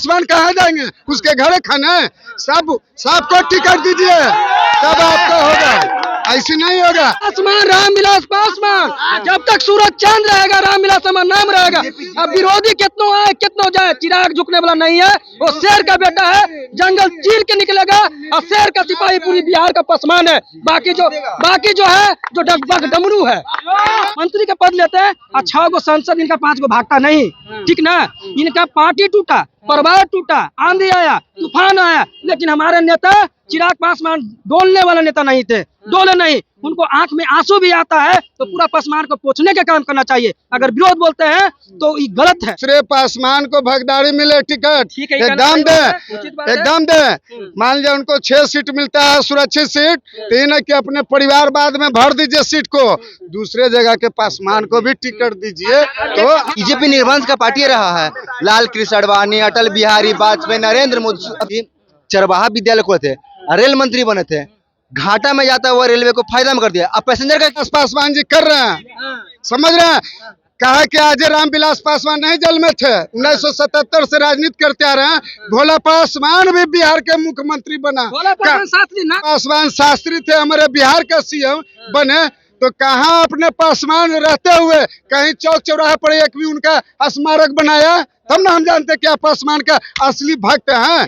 पासवान कहाँ जाएंगे? उसके घर खाना है? सबको टिकट दीजिए तब आपका होगा, ऐसे नहीं होगा। पासवान, रामविलास पासवान, जब तक सूरज चांद रहेगा रामविलास हमारा नाम रहेगा। अब विरोधी कितनों आए कितनों जाए, चिराग झुकने वाला नहीं है। वो शेर का बेटा है, जंगल चीर के निकलेगा और शेर का सिपाही पूरी बिहार का पासवान है। बाकी जो है जो डमरू है, मंत्री का पद लेते हैं और 6 गो संसद, इनका 5 गो भागता नहीं, ठीक ना। इनका पार्टी टूटा, परिवार टूटा, आंधी आया, तूफान आया, लेकिन हमारे नेता चिराग पासवान डोलने वाला नेता नहीं थे, डोले नहीं। उनको आंख में आंसू भी आता है तो पूरा पासवान को पोंछने का काम करना चाहिए। अगर विरोध बोलते हैं तो ये गलत है। दूसरे पासवान को भगदारी मिले टिकट, एकदम दे। मान लिया उनको 6 सीट मिलता है सुरक्षित सीट, तो ये न कि अपने परिवार बाद में भर दीजिए सीट को, दूसरे जगह के पासवान को भी टिकट दीजिए। तो बीजेपी निर्वंश का पार्टी रहा है। लाल कृष्ण आडवाणी, अटल बिहारी वाजपेयी, नरेंद्र मोदी चरवाहा विद्यालय को थे, रेल मंत्री बने थे, घाटा में जाता हुआ रेलवे को फायदा में कर दिया। अब पैसेंजर का पासवान जी कर रहे हैं, समझ रहे हैं। कहा कि आज रामविलास पासवान नहीं जेल में थे, 1977 से राजनीति करते आ रहे हैं। भोला पासवान भी बिहार के मुख्यमंत्री बना, पासवान शास्त्री थे हमारे बिहार का सीएम बने। तो कहाँ अपने पासवान रहते हुए कहीं चौक चौराहे पर एक भी उनका स्मारक बनाया? तब ना हम जानते क्या पासवान का असली भक्त है,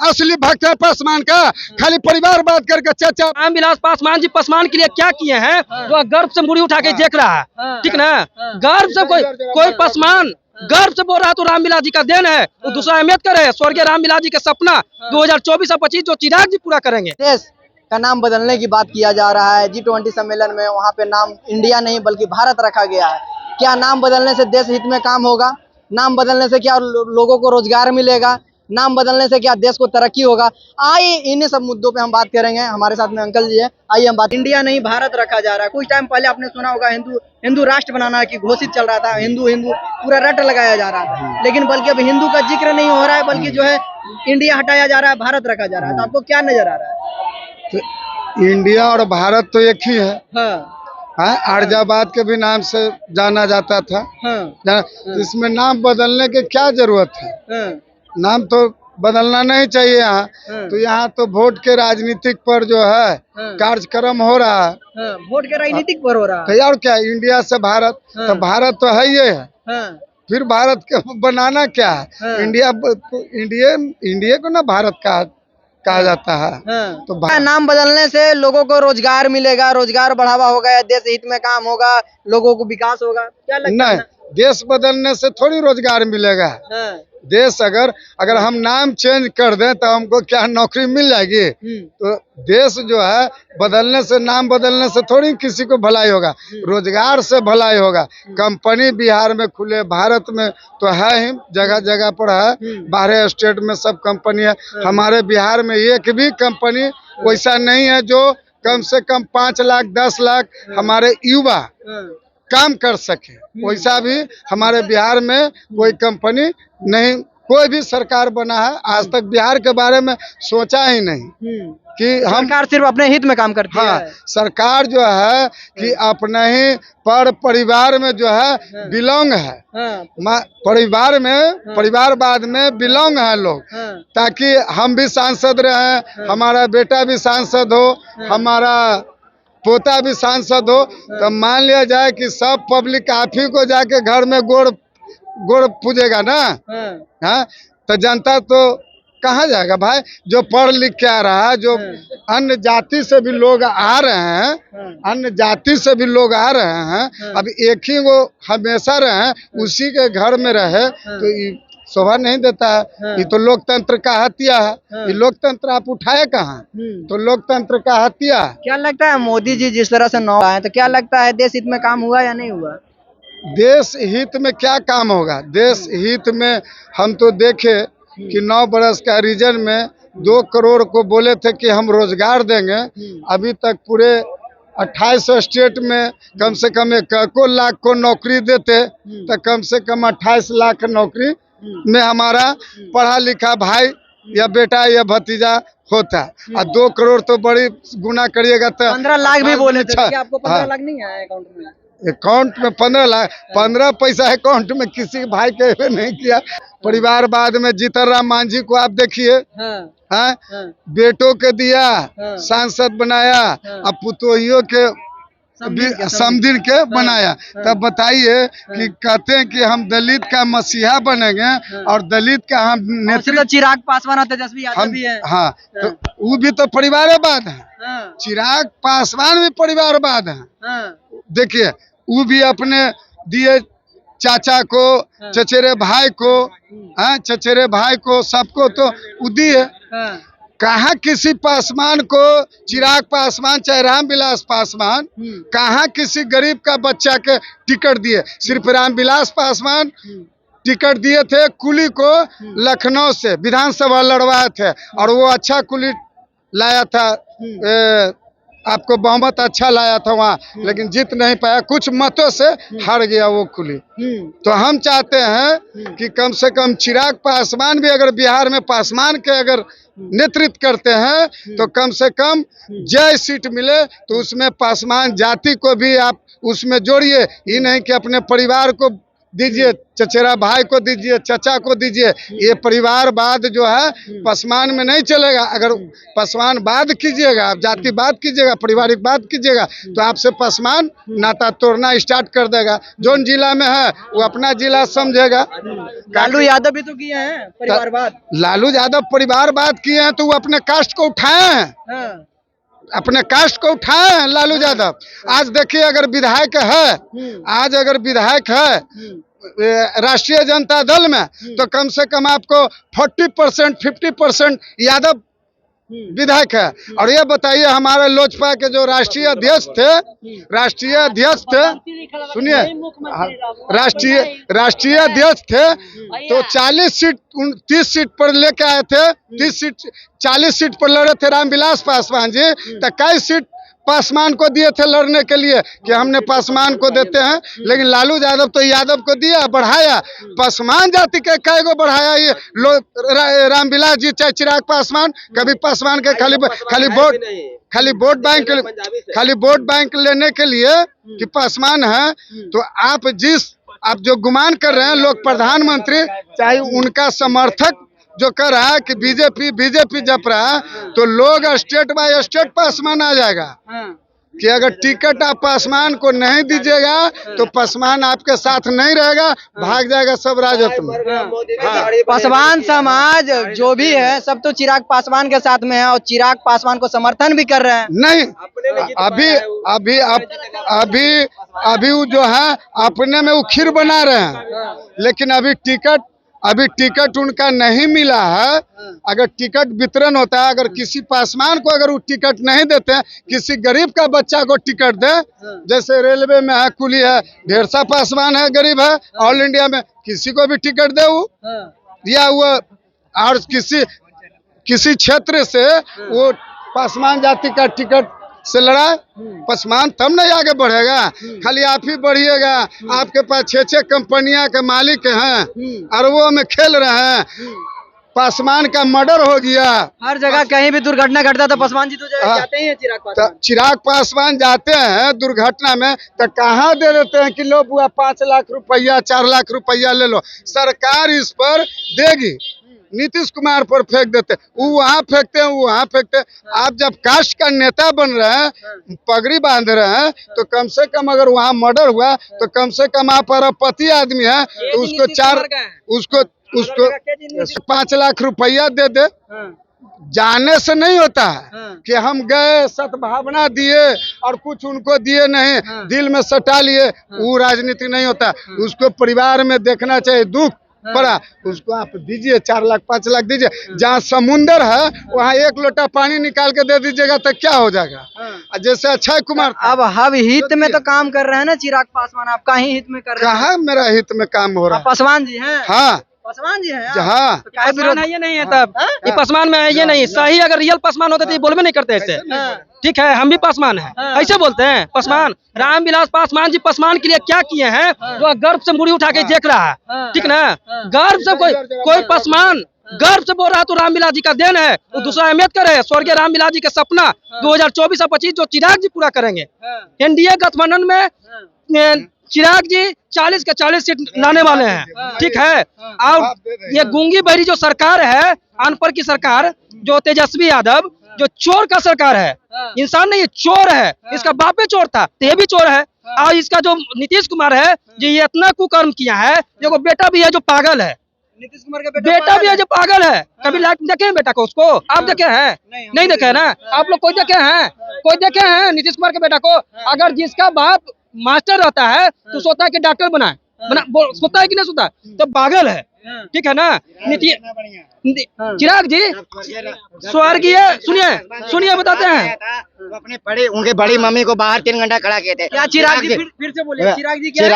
असली भक्त है पासवान का। खाली परिवार बात करके चाचा रामविलास पासवान जी पासवान के लिए क्या किए हैं जो गर्व से मुड़ी उठा के देख रहा है, ठीक ना। गर्व से कोई पासवान गर्व से बोल रहा है तो रामविलास जी का देन है। वो दूसरा अहमियत करे स्वर्गीय रामविलास जी का सपना 2024 और 25 जो चिराग जी पूरा करेंगे। देश का नाम बदलने की बात किया जा रहा है। G20 सम्मेलन में वहाँ पे नाम इंडिया नहीं बल्कि भारत रखा गया है। क्या नाम बदलने से देश हित में काम होगा? नाम बदलने से क्या लोगों को रोजगार मिलेगा? नाम बदलने से क्या देश को तरक्की होगा? आइए इन्हीं सब मुद्दों पे हम बात करेंगे। हमारे साथ में अंकल जी है, आइए हम बात। इंडिया नहीं भारत रखा जा रहा है। कुछ टाइम पहले आपने सुना होगा हिंदू राष्ट्र बनाना की घोषित चल रहा था, हिंदू पूरा रट लगाया जा रहा था, लेकिन बल्कि अब हिंदू का जिक्र नहीं हो रहा है, बल्कि जो है इंडिया हटाया जा रहा है, भारत रखा जा रहा है। तो आपको क्या नजर आ रहा है? तो इंडिया और भारत तो एक ही है। आर्याबाद के भी नाम से जाना जाता था। इसमें नाम बदलने की क्या जरूरत है? नाम तो बदलना नहीं चाहिए यहाँ। तो यहाँ तो वोट के राजनीतिक पर जो है कार्यक्रम हो रहा है। वोट के राजनीतिक पर हो रहा है। तो और क्या, इंडिया से भारत, तो भारत तो है ये है। फिर भारत को बनाना क्या है? इंडिया को ना भारत कहा जाता है। तो नाम बदलने से लोगों को रोजगार मिलेगा, रोजगार बढ़ावा होगा, देश हित में काम होगा, लोगों को विकास होगा, क्या लगता है? देश बदलने से थोड़ी रोजगार मिलेगा। देश अगर हम नाम चेंज कर दें तो हमको क्या नौकरी मिल जाएगी? तो देश जो है बदलने से, नाम बदलने से थोड़ी किसी को भलाई होगा, रोजगार से भलाई होगा। कंपनी बिहार में खुले, भारत में तो है ही, जगह जगह पर है, बाहर स्टेट में सब कंपनी है। हमारे बिहार में एक भी कंपनी वैसा नहीं है जो कम से कम 5 लाख 10 लाख हमारे युवा काम कर सके। वैसा भी हमारे बिहार में कोई कंपनी नहीं, कोई भी सरकार बना है आज तक बिहार के बारे में सोचा ही नहीं कि हम सरकार सिर्फ अपने हित में काम करती है। सरकार जो है कि अपने ही परिवार में जो है बिलोंग है, परिवारवाद में बिलोंग है लोग, ताकि हम भी सांसद रहे, हमारा बेटा भी सांसद हो, हमारा पोता भी सांसद हो। तो मान लिया जाए कि सब पब्लिक आप ही को जाके घर में गोड़ पूजेगा ना, तो जनता तो कहाँ जाएगा भाई? जो पढ़ लिख के आ रहा है, जो अन्य जाति से भी लोग आ रहे हैं, अन्य जाति से भी लोग आ रहे हैं, अब एक ही वो हमेशा रहे, उसी के घर में रहे, तो शोभा नहीं देता है। ये तो लोकतंत्र का हत्या है। ये लोकतंत्र आप उठाए कहाँ? तो लोकतंत्र का हत्या। क्या लगता है मोदी जी जिस तरह से नौ आए, तो क्या लगता है देश हित में काम हुआ या नहीं हुआ? देश हित में क्या काम होगा? देश हित में हम तो देखे कि 9 बरस का रीजन में 2 करोड़ को बोले थे कि हम रोजगार देंगे। अभी तक पूरे 28 स्टेट में कम से कम 1 लाख को नौकरी देते, तो कम से कम 28 लाख नौकरी में हमारा पढ़ा लिखा भाई या बेटा या भतीजा होता। और 2 करोड़ तो बड़ी गुना करिएगा तो 15 लाख भी बोले थे। क्या आपको 15 लाख नहीं आया अकाउंट में? अकाउंट में 15 लाख, 15 पैसा अकाउंट में किसी भाई के नहीं किया। परिवारवाद में जीतन राम मांझी को आप देखिए, हाँ, बेटों के दिया, सांसद बनाया, अब पुतोहियों के समदिन के बनाया। तब बताइए कि कहते हैं कि हम दलित का मसीहा बनेंगे और दलित का हम नेतृत्व। चिराग पासवान और तेजस्वी यादव भी है। हाँ, तो वो भी तो परिवारवाद है। चिराग पासवान भी परिवारवाद है। देखिए, वो भी अपने दिए चाचा को, चचेरे भाई को, हाँ, चचेरे भाई को, सबको तो वो दिए। कहाँ किसी पासवान को, चिराग पासवान चाहे रामविलास पासवान, कहाँ किसी गरीब का बच्चा के टिकट दिए? सिर्फ रामविलास पासवान टिकट दिए थे कुली को, लखनऊ से विधानसभा लड़वाए थे और वो अच्छा कुली लाया था, आपको बहुमत अच्छा लाया था वहाँ, लेकिन जीत नहीं पाया, कुछ मतों से हार गया वो कुली। तो हम चाहते हैं कि कम से कम चिराग पासवान भी अगर बिहार में पासवान के अगर नेतृत्व करते हैं तो कम से कम जय सीट मिले, तो उसमें पासवान जाति को भी आप उसमें जोड़िए। ये नहीं कि अपने परिवार को दीजिए, चचेरा भाई को दीजिए, चाचा को दीजिए। ये परिवारवाद जो है पासवान में नहीं चलेगा। अगर पासवानवाद कीजिएगा, आप जातिवाद कीजिएगा, पारिवारिक बात कीजिएगा, तो आपसे पासवान नाता तोड़ना स्टार्ट कर देगा। जोन जिला में है वो अपना जिला समझेगा। लालू यादव भी तो किए हैं परिवारवाद। लालू यादव परिवारवाद किए हैं तो वो अपने कास्ट को उठाए हैं, अपने कास्ट को उठाए हैं लालू यादव। आज देखिए, अगर विधायक है, आज अगर विधायक है राष्ट्रीय जनता दल में, तो कम से कम आपको 40% 50% यादव विधायक है। और ये बताइए, हमारे लोजपा के जो राष्ट्रीय अध्यक्ष थे, सुनिए, राष्ट्रीय अध्यक्ष थे, तो 30 सीट पर लेके आए थे, 40 सीट पर लड़े थे रामविलास पासवान जी। तो कई सीट पासवान को दिए थे लड़ने के लिए कि हमने पासवान को देते हैं, लेकिन लालू यादव तो यादव को दिया, बढ़ाया। पासवान जाति के कई को बढ़ाया ये रामविलास जी चाहे चिराग पासवान। कभी पासवान के खाली वोट बैंक लेने के लिए कि पासवान है, तो आप जो गुमान कर रहे हैं लोग प्रधानमंत्री चाहे उनका समर्थक जो कर रहा है कि बीजेपी जप रहा है, तो लोग स्टेट बाय स्टेट पासवान आ जाएगा कि अगर टिकट आप पासवान को नहीं दीजिएगा तो पासवान आपके साथ नहीं रहेगा, भाग जाएगा सब राजत्व में। पासवान समाज जो भी है सब तो चिराग पासवान के साथ में है और चिराग पासवान को समर्थन भी कर रहे हैं। नहीं, अभी वो जो है अपने में वो खीर बना रहे हैं, लेकिन अभी टिकट उनका नहीं मिला है। अगर टिकट वितरण होता है, अगर किसी पासवान को अगर वो टिकट नहीं देते हैं, किसी गरीब का बच्चा को टिकट दे, जैसे रेलवे में है, कुली है, ढेर सा पासवान है, गरीब है, ऑल इंडिया में किसी को भी टिकट दे वो, या वो और किसी क्षेत्र से वो पासवान जाति का टिकट से लड़ा, पासवान तब नहीं आगे बढ़ेगा। खाली आप ही बढ़िएगा। आपके पास 6 कंपनियां के मालिक हैं, अरबों में खेल रहे हैं, पासवान का मर्डर हो गया। हर जगह कहीं भी दुर्घटना घटता तो पासवान जी तो जाते ही हैं। चिराग पासवान जाते हैं दुर्घटना में, तो कहाँ दे देते हैं कि लो बुआ 5 लाख रुपया 4 लाख रुपया ले लो। सरकार इस पर देगी, नीतीश कुमार पर फेंक देते, वो वहाँ फेंकते हैं, वो वहाँ फेंकते हैं। आप जब कास्ट का नेता बन रहे हैं, पगड़ी बांध रहे हैं, तो कम से कम अगर वहाँ मर्डर हुआ तो कम से कम आप अरबपति आदमी है तो उसको 5 लाख रुपया दे दे। जाने से नहीं होता है कि हम गए सद्भावना दिए और कुछ उनको दिए नहीं, दिल में सटा लिए, वो राजनीति नहीं होता। उसको परिवार में देखना चाहिए, दुख पड़ा उसको आप दीजिए, 4 लाख 5 लाख दीजिए। जहाँ समुंदर है वहाँ 1 लोटा पानी निकाल के दे दीजिएगा तो क्या हो जाएगा। जैसे अक्षय कुमार अब हम हित में तो काम कर रहे हैं ना चिराग पासवान, आप कहीं हित में कर रहे हैं? कहाँ मेरा हित में काम हो रहा है? पासवान जी हैं। हाँ, पासवान जी हैं। हाँ, तो पासवान है ये नहीं है, तब ये पासवान में है ये नहीं। सही अगर रियल पासवान होते तो ये बोलबे नहीं करते ऐसे। ठीक है, हम भी पासवान हैं, ऐसे बोलते हैं पासवान। रामविलास पासवान जी पासवान के लिए क्या किए हैं, जो गर्व से मुड़ी उठा के देख रहा है, ठीक ना। गर्व से कोई पासवान गर्व से बोल रहा है तो रामविलास जी का देन है। वो दूसरा अहमियत करे स्वर्गीय रामविलास जी का सपना 2024 और 25 जो चिराग जी पूरा करेंगे। एनडीए गठबंधन में चिराग जी 40 के 40 सीट लाने वाले हैं, ठीक है। और ये गूंगी बहरी जो सरकार है, अनपढ़ की सरकार, जो तेजस्वी यादव, जो चोर का सरकार है, इंसान नहीं, ये चोर है। इसका बापे चोर था, तो ये भी चोर है। और इसका जो नीतीश कुमार है, जो ये इतना कुकर्म किया है, जो बेटा भी है जो पागल है, नीतीश कुमार का बेटा भी है जो पागल है। कभी लाइफ देखे हैं बेटा को? उसको आप देखे हैं? नहीं देखे है ना आप लोग? कोई देखे हैं? कोई देखे हैं नीतीश कुमार के बेटा को? अगर जिसका बाप मास्टर रहता है तो सोचता है कि डॉक्टर बनाए, सोचता है कि नहीं सोचता? तो पागल है, ठीक है ना। चिराग जी स्वर्गीय, सुनिए बताते हैं। वो अपने बड़ी, उनके बड़ी मम्मी को बाहर 3 घंटा खड़ा किए थे। क्या चिराग जी फिर से बोलिए, चिराग जी क्या?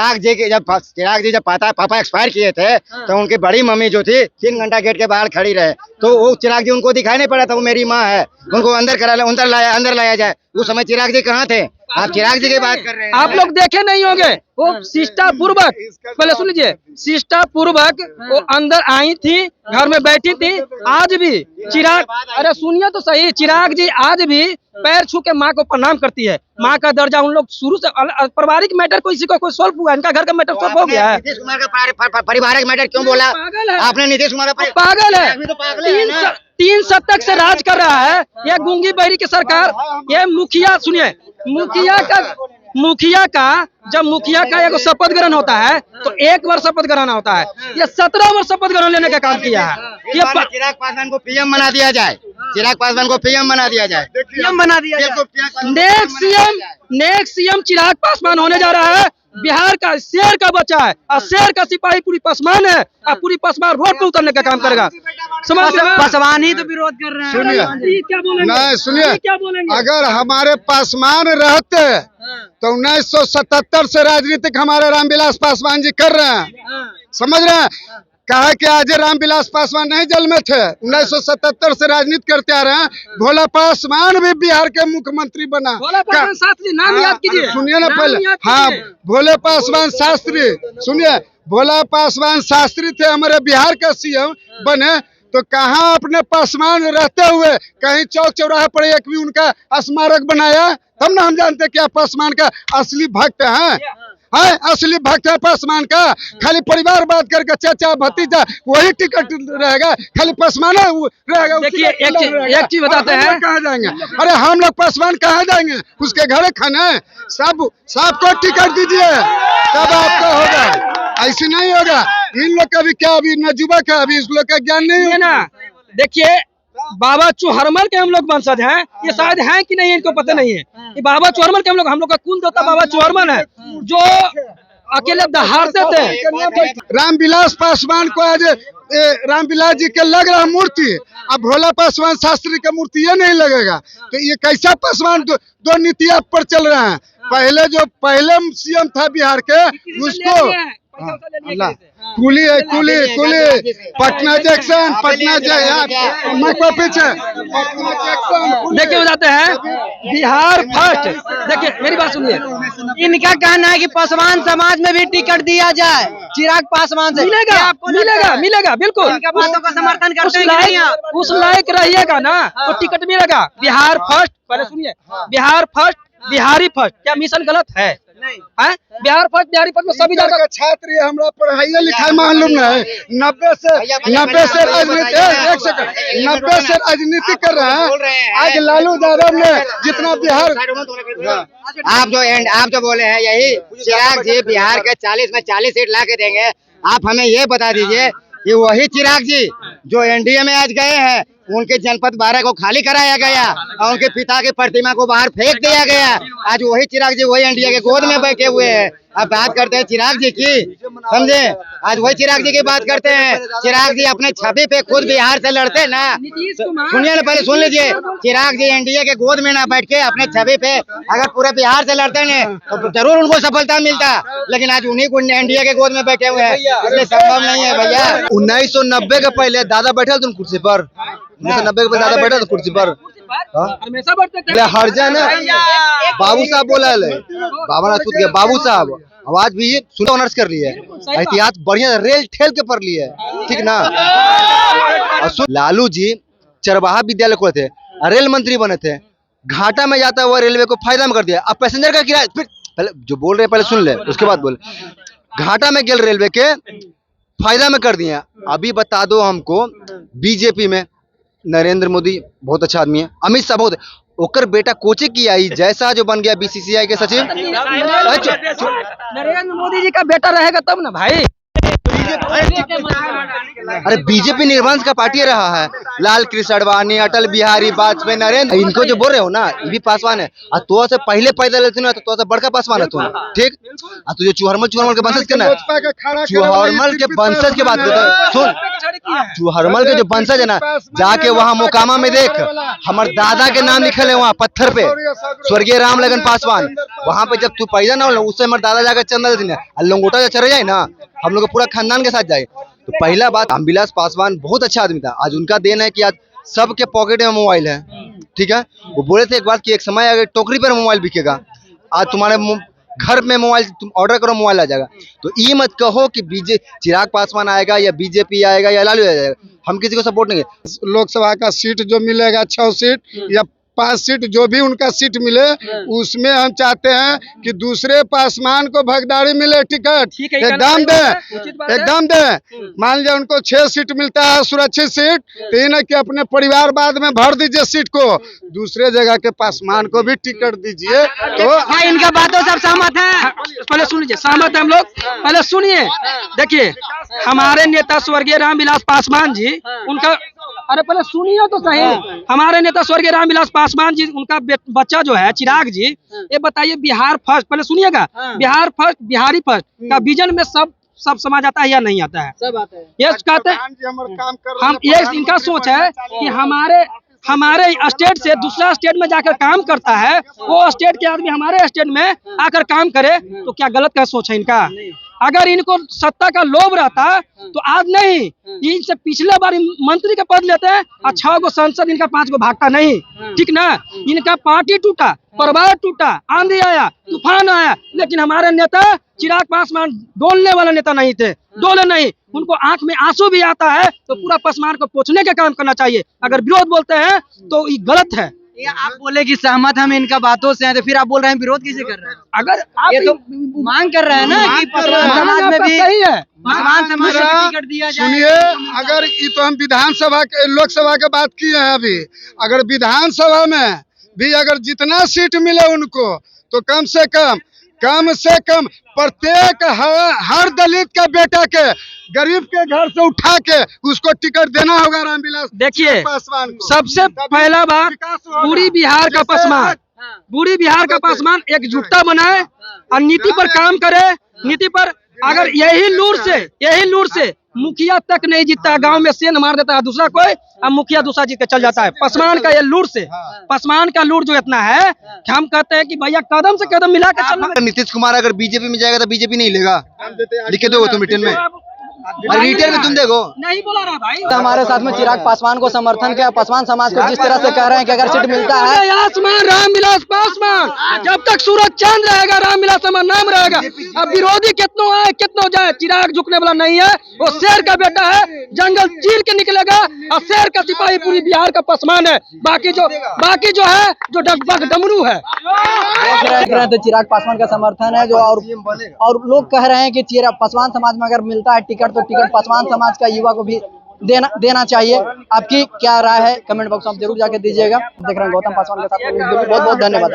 चिराग जी जब पापा एक्सपायर किए थे तो उनकी बड़ी मम्मी जो थी 3 घंटा गेट के बाहर खड़ी रहे, तो वो चिराग जी उनको दिखाई नहीं पड़ा था वो मेरी माँ है, उनको अंदर लाया जाए। उस समय चिराग जी कहाँ थे? आप चिराग जी की बात कर रहे हैं। आप लोग देखे नहीं होंगे, वो शिष्टा पूर्वक, पहले सुन लीजिए, शिष्टा पूर्वक वो अंदर आई थी, घर में बैठी थी। आज भी चिराग, अरे सुनिए तो सही, चिराग जी आज भी पैर छू के माँ को प्रणाम करती है। माँ का दर्जा उन लोग शुरू से, पारिवारिक मैटर किसी को कोई सॉल्व हुआ, इनका घर का मैटर सॉल्व हो गया है। नीतीश कुमार का पारिवारिक मैटर क्यों बोला पागल है आपने? नीतीश कुमार का पागल है, आदमी तो पागल है ना। 3 शतक से राज कर रहा है ये गूंगी बहरी की सरकार। ये मुखिया, सुनिए, मुखिया का जब मुखिया का एक शपथ ग्रहण होता है तो 1 वर्ष शपथ ग्रहण होता है, ये 17 वर्ष शपथ ग्रहण लेने का काम किया है। ये चिराग पासवान को पीएम बना दिया जाए, चिराग पासवान को पीएम बना दिया जाए, पीएम बना दिया जाए। नेक्स्ट सीएम चिराग पासवान होने जा रहा है। बिहार का शेर का बच्चा है और शेर का सिपाही पूरी पासवान है, और पूरी पासवान रोड पे उतरने का काम करेगा। पासवान ही तो विरोध कर रहे हैं। सुनिए, क्या बोलेंगे? नहीं सुनिए, क्या बोलेंगे? अगर हमारे पासवान रहते तो 1977 से राजनीतिक हमारे रामविलास पासवान जी कर रहे हैं, समझ रहे हैं? कहा कि आज रामविलास पासवान नहीं जेल में थे, 1977 से राजनीति करते आ रहे हैं। भोला पासवान भी बिहार के मुख्यमंत्री बना। भोला पासवान शास्त्री, नाम याद कीजिए, सुनिए ना नाम पहले। याद हाँ, कीजिए। भोले पासवान शास्त्री, सुनिए, भोला पासवान शास्त्री थे हमारे बिहार का सीएम बने, तो कहाँ अपने पासवान रहते हुए कहीं चौक चौराहे पर एक भी उनका स्मारक बनाया? तब ना हम जानते क्या पासवान का असली भक्त है। असली भक्त है पासवान का। खाली परिवार बात करके चाचा भतीजा वही टिकट रहेगा, खाली पासवान रहेगा। देखिए एक चीज बताते हैं, कहाँ जाएंगे? अरे हम लोग पासवान कहाँ जाएंगे? उसके घर खाना है। सबको टिकट दीजिए तब आपका होगा, ऐसे नहीं होगा। इन लोग का भी क्या अभी नजुबक है, अभी इस लोग का ज्ञान नहीं है ना। देखिए बाबा चौहरमल के हम लोग वंशज हैं, ये शायद हैं कि नहीं इनको पता नहीं है। ये बाबा चौहरमल के हम लोग का कुल देवता बाबा चौहरमल है, जो अकेले दहाड़ते थे। रामविलास पासवान को आज रामविलास जी के लग रहा मूर्ति, अब भोला पासवान शास्त्री का मूर्ति ये नहीं लगेगा, तो ये कैसा पासवान? दो नीतियां पर चल रहे हैं। पहले सीएम था बिहार के, उसको कुली पटना जंक्शन पीछे देखिए बताते हैं बिहार फर्स्ट। देखिए मेरी बात सुनिए, इनका कहना है कि पासवान समाज में भी टिकट दिया जाए चिराग पासवान से। मिलेगा बिल्कुल। इनका बातों का समर्थन करते हैं कि नहीं आप? उस लायक रहिएगा ना तो टिकट मिलेगा। बिहार फर्स्ट, पहले सुनिए, बिहार फर्स्ट, बिहारी फर्स्ट, क्या मिशन गलत है? है बिहार फर्स्ट, बिहारी फर्स्ट में सभी जाकर छात्र हमरा पढ़ाई लिखाई मालूम नहीं, 90 से राजनीति कर रहे हैं। आज लालू यादव ने जितना बिहार, आप जो बोले हैं यही चिराग जी बिहार के 40 में 40 सीट ला के देंगे। आप हमें ये बता दीजिए कि वही चिराग जी जो एनडीए में आज गए हैं, उनके जनपद 12 को खाली कराया गया और उनके पिता की प्रतिमा को बाहर फेंक दिया गया। आज वही चिराग जी वही एनडीए के गोद में बैठे हुए हैं। अब बात करते हैं चिराग जी की, समझे? आज वही चिराग जी की बात करते हैं। चिराग जी अपने छवि पे खुद बिहार से लड़ते ना, सुनिए ना, पहले सुन लीजिए। चिराग जी एनडीए के गोद में ना बैठ के अपने छवि पे अगर पूरे बिहार से लड़ते ना तो जरूर उनको सफलता मिलता, लेकिन आज उन्हीं को एनडीए के गोद में बैठे हुए हैं, इसलिए संभव नहीं है भैया। 1990 के पहले दादा बैठे थे कुर्सी पर, 1990 के पहले दादा बैठे थे कुर्सी पर, हमेशा बढ़ते थे। हर जाए बाबू साहब बोला है, बाबा नाथ के बाबू साहब आवाज भी सुनो ऑनर्स कर लिए, एहतियात बढ़िया रेल ठेल के पढ़ लिए, ठीक ना। लालू जी चरवाहा विद्यालय खोले थे, रेल मंत्री बने थे, घाटा में जाता हुआ रेलवे को फायदा में कर दिया। अब पैसेंजर का किराया, पहले जो बोल रहे हैं पहले सुन ले, उसके बाद बोल। घाटा में गेल रेलवे के फायदा में कर दिए। अभी बता दो हमको, बीजेपी में नरेंद्र मोदी बहुत अच्छा आदमी है, अमित शाह बहुत, ओकर बेटा कोचे की आई जैसा जो बन गया बीसीसीआई के सचिव। नरेंद्र मोदी जी का बेटा रहेगा तब ना भाई। अरे बीजेपी निर्वंश का पार्टी रहा है, लाल कृष्ण आडवाणी, अटल बिहारी वाजपेयी, नरेंद्र, इनको जो बोल रहे हो ना, ये भी पासवान है। और तो से पहले पैदा लेते ना, तो बड़का पासवान है तू, ठीक। और तू जो चूहरमल के वंशज के ना, चूहरमल के वंशज की बात करता है, सुन, चूहरमल के जो वंशज है ना, जाके वहाँ मोकामा में देख, हमारे दादा के नाम लिखे है वहाँ पत्थर पे, स्वर्गीय राम लगन पासवान। वहाँ पे जब तू पैदा ना हो, उससे हमारे दादा जाकर चंदा देते हैं, लंगोटा जो चढ़ जाए ना, हम लोग पूरा खानदान के साथ जाए। तो पहला बात, रामविलास पासवान बहुत अच्छा आदमी था। आज उनका देन है कि आज सबके पॉकेट में मोबाइल है, ठीक है। वो बोले थे एक बात कि एक समय अगर टोकरी पर मोबाइल बिकेगा, आज तुम्हारे घर में मोबाइल तुम ऑर्डर करो, मोबाइल आ जाएगा। तो ये मत कहो कि चिराग पासवान आएगा या बीजेपी आएगा या लालू आएगा, हम किसी को सपोर्ट नहीं है। लोकसभा का सीट जो मिलेगा 6 सीट या 5 सीट, जो भी उनका सीट मिले, उसमें हम चाहते हैं कि दूसरे पासवान को भगदारी मिले, टिकट एकदम दे, एकदम दे। मान लिया उनको 6 सीट मिलता है सुरक्षित सीट, तो ये ना कि अपने परिवार बाद में भर दीजिए सीट को, दूसरे जगह के पासवान को भी टिकट दीजिए। तो इनका बातों से सहमत है? पहले सुन लीजिए, सहमत है हम लोग, पहले सुनिए। देखिए, हमारे नेता स्वर्गीय रामविलास पासवान जी, उनका, अरे पहले सुनिए तो सही। हमारे नेता स्वर्गीय रामविलास पासवान जी, उनका बच्चा जो है चिराग जी, ये बताइए, बिहार फर्स्ट, पहले सुनिएगा, बिहार फर्स्ट, बिहारी फर्स्ट का विजन में सब समाज आता है या नहीं आता है? सब आता है। ये कहते हैं हम, ये इनका सोच है कि हमारे स्टेट से दूसरा स्टेट में जाकर काम करता है, वो स्टेट के आदमी हमारे स्टेट में आकर काम करे, तो क्या गलत का सोच है इनका? अगर इनको सत्ता का लोभ रहता तो आज नहीं, इनसे पिछले बार मंत्री का पद लेते हैं और 6 गो संसद, इनका 5 गो भागता नहीं, ठीक ना। इनका पार्टी टूटा, परिवार टूटा, आंधी आया, तूफान आया, लेकिन हमारे नेता चिराग पासवान डोलने वाले नेता नहीं थे, डोले नहीं। उनको आंख में आंसू भी आता है तो पूरा पासवान को पोंछने का काम करना चाहिए। अगर विरोध बोलते हैं तो ये गलत है। आप बोले कि सहमत हम इनका बातों से हैं, तो फिर आप बोल रहे हैं विरोध कैसे कर रहे हैं? अगर आप ये तो मांग कर रहे हैं ना कि पासवान समाज में भी सही है, पासवान समाज को भी टिकट दिया जाए। सुनिए, अगर ये तो हम विधानसभा के, लोकसभा की बात किए हैं अभी, अगर विधानसभा में भी अगर जितना सीट मिले उनको, तो कम से कम प्रत्येक हर दलित का बेटा के, गरीब के घर से उठा के उसको टिकट देना होगा रामविलास देखिए, पासवान को। सबसे पहला बात, पूरी बिहार का पासवान एकजुटता बनाए और नीति पर काम करे। नीति पर अगर यही लूर से मुखिया तक नहीं जीतता, गांव में सेन मार देता है दूसरा कोई, अब मुखिया दूसरा जीत के चल जाता है। पासवान का ये लूर से, पासवान का लूर जो इतना है कि हम कहते हैं कि भैया कदम से कदम मिला के चलना। नीतीश कुमार अगर बीजेपी में जाएगा तो बीजेपी नहीं लेगा, लिखे दो तुम रिटर्न में, रिटर्न में तुम देखो। नहीं बोला रहा भाई। हमारे साथ में चिराग पासवान को समर्थन किया, पासवान समाज को जिस तरह से कह रहे हैं कि अगर सीट मिलता है, आसमान रामविलास पासवान, जब तक सूरज चांद रहेगा रामविलास हमारा नाम रहेगा। अब विरोधी कितनों आए कितनों जाए, चिराग झुकने वाला नहीं है। वो शेर का बेटा है, जंगल चीर के निकलेगा, और शेर का सिपाही पूरी बिहार का पासवान है। बाकी जो है जो डगबग डमरू है। देख रहे हैं तो चिराग पासवान का समर्थन है जो, और लोग कह रहे हैं कि चिराग पासवान समाज में अगर मिलता है टिकट, तो टिकट पासवान समाज का युवा को भी देना चाहिए। आपकी क्या राय है कमेंट बॉक्स में जरूर जाके दीजिएगा। देख रहे हैं गौतम पासवान के साथ, बहुत बहुत धन्यवाद।